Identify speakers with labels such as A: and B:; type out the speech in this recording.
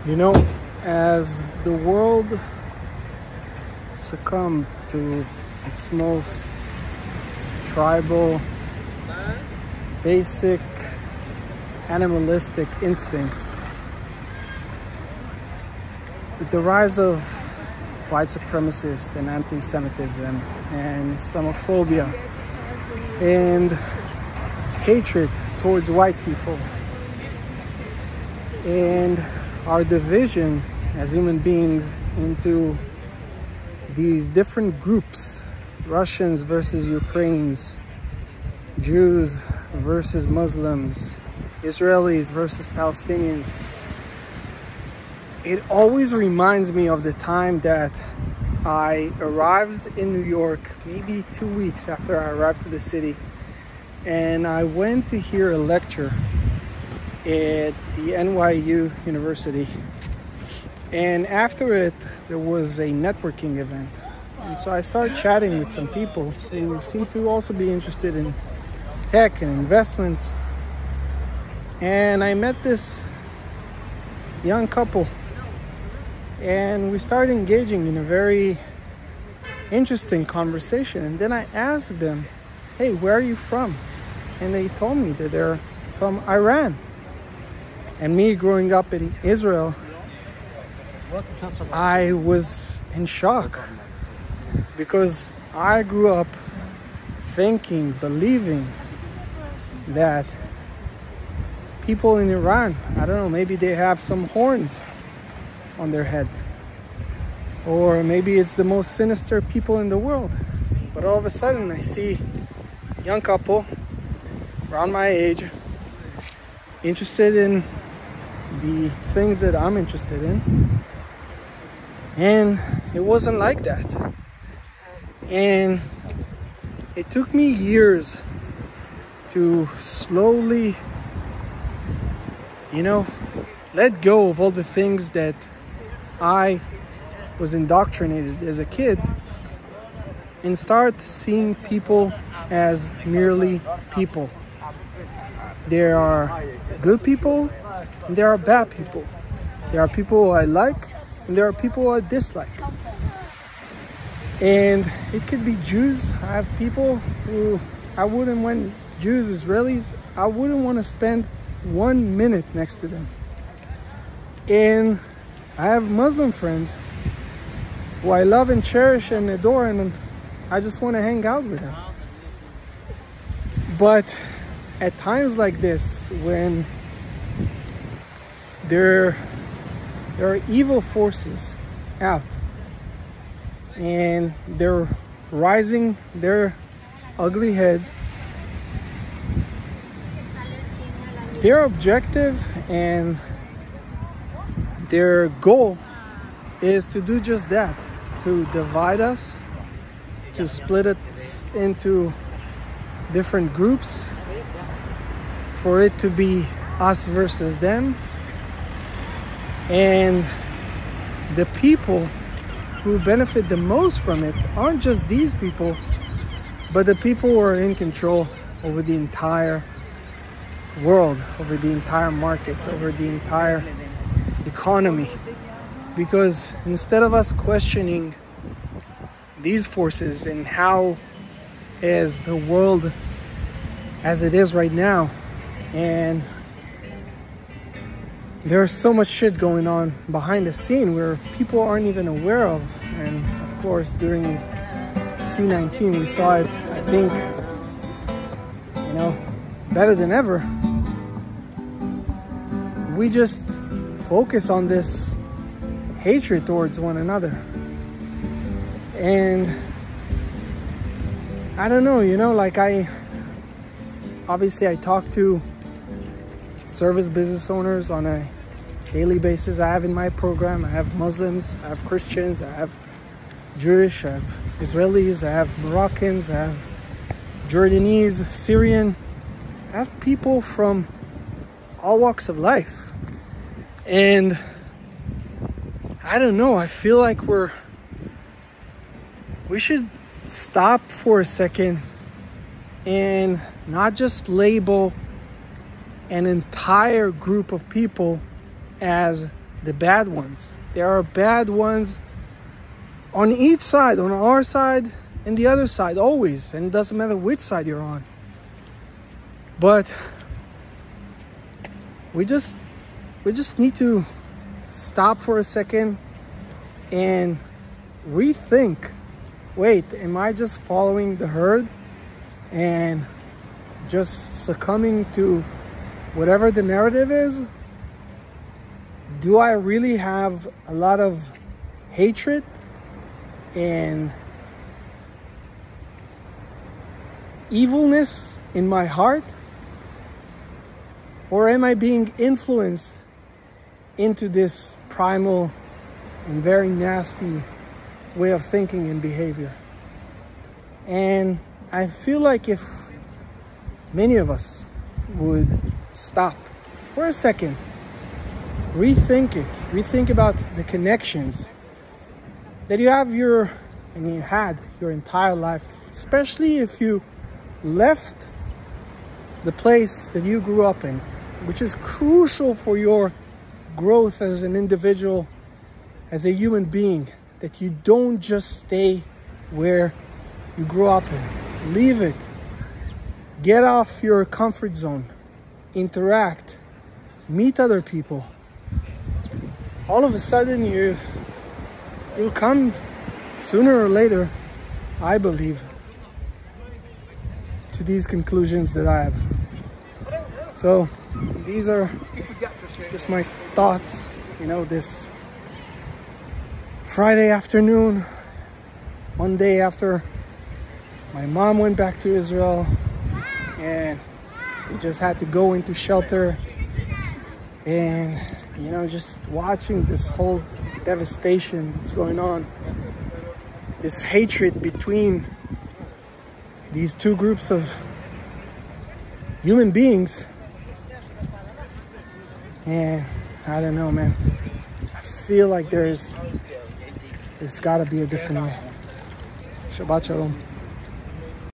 A: You know, as the world succumbed to its most tribal, basic, animalistic instincts, with the rise of white supremacists and anti-Semitism and Islamophobia and hatred towards white people, and our division as human beings into these different groups, Russians versus Ukrainians, Jews versus Muslims, Israelis versus Palestinians. It always reminds me of the time that I arrived in New York, maybe 2 weeks after I arrived to the city, and I went to hear a lecture at the NYU University, and after it there was a networking event, and so I started chatting with some people who seemed to also be interested in tech and investments, and I met this young couple, and we started engaging in a very interesting conversation. And then I asked them, hey, where are you from? And they told me that they're from Iran. And me growing up in Israel, I was in shock, because I grew up thinking, believing that people in Iran, I don't know, maybe they have some horns on their head, or maybe it's the most sinister people in the world. But all of a sudden I see a young couple around my age, interested in the things that I'm interested in, and it wasn't like that. And it took me years to slowly, let go of all the things that I was indoctrinated as a kid, and start seeing people as merely people. There are good people and there are bad people. There are people I like and there are people I dislike. And it could be Jews. I have people who Jews, Israelis, I wouldn't want to spend 1 minute next to them. And I have Muslim friends who I love and cherish and adore, and I just want to hang out with them. But at times like this, when there are evil forces out and they're rising their ugly heads, their objective and their goal is to do just that, to divide us, to split us into different groups, for it to be us versus them. And the people who benefit the most from it aren't just these people, but the people who are in control over the entire world, over the entire market, over the entire economy. Because instead of us questioning these forces and how is the world as it is right now, and there's so much shit going on behind the scene where people aren't even aware of. And of course during C-19 we saw it, I think, better than ever. We just focus on this hatred towards one another. And I don't know, I talk to service business owners on a daily basis. I have in my program, I have Muslims, I have Christians, I have Jewish, I have Israelis, I have Moroccans, I have Jordanese, Syrian. I have people from all walks of life. And I don't know, I feel like we should stop for a second and not just label an entire group of people as the bad ones. There are bad ones on each side, on our side and the other side, always. And it doesn't matter which side you're on. But we just need to stop for a second and rethink. Wait, am I just following the herd and just succumbing to whatever the narrative is? Do I really have a lot of hatred and evilness in my heart? Or am I being influenced into this primal and very nasty way of thinking and behavior? And I feel like if many of us would stop for a second, rethink about the connections that you have you had your entire life, especially if you left the place that you grew up in, which is crucial for your growth as an individual, as a human being, that you don't just stay where you grew up in. Leave it. Get off your comfort zone. Interact. Meet other people. All of a sudden you'll come sooner or later, I believe, to these conclusions that I have. So these are just my thoughts, this Friday afternoon, one day after my mom went back to Israel and we just had to go into shelter, and just watching this whole devastation that's going on, this hatred between these two groups of human beings. And I don't know, man, I feel like there's got to be a different way. Shabbat Shalom.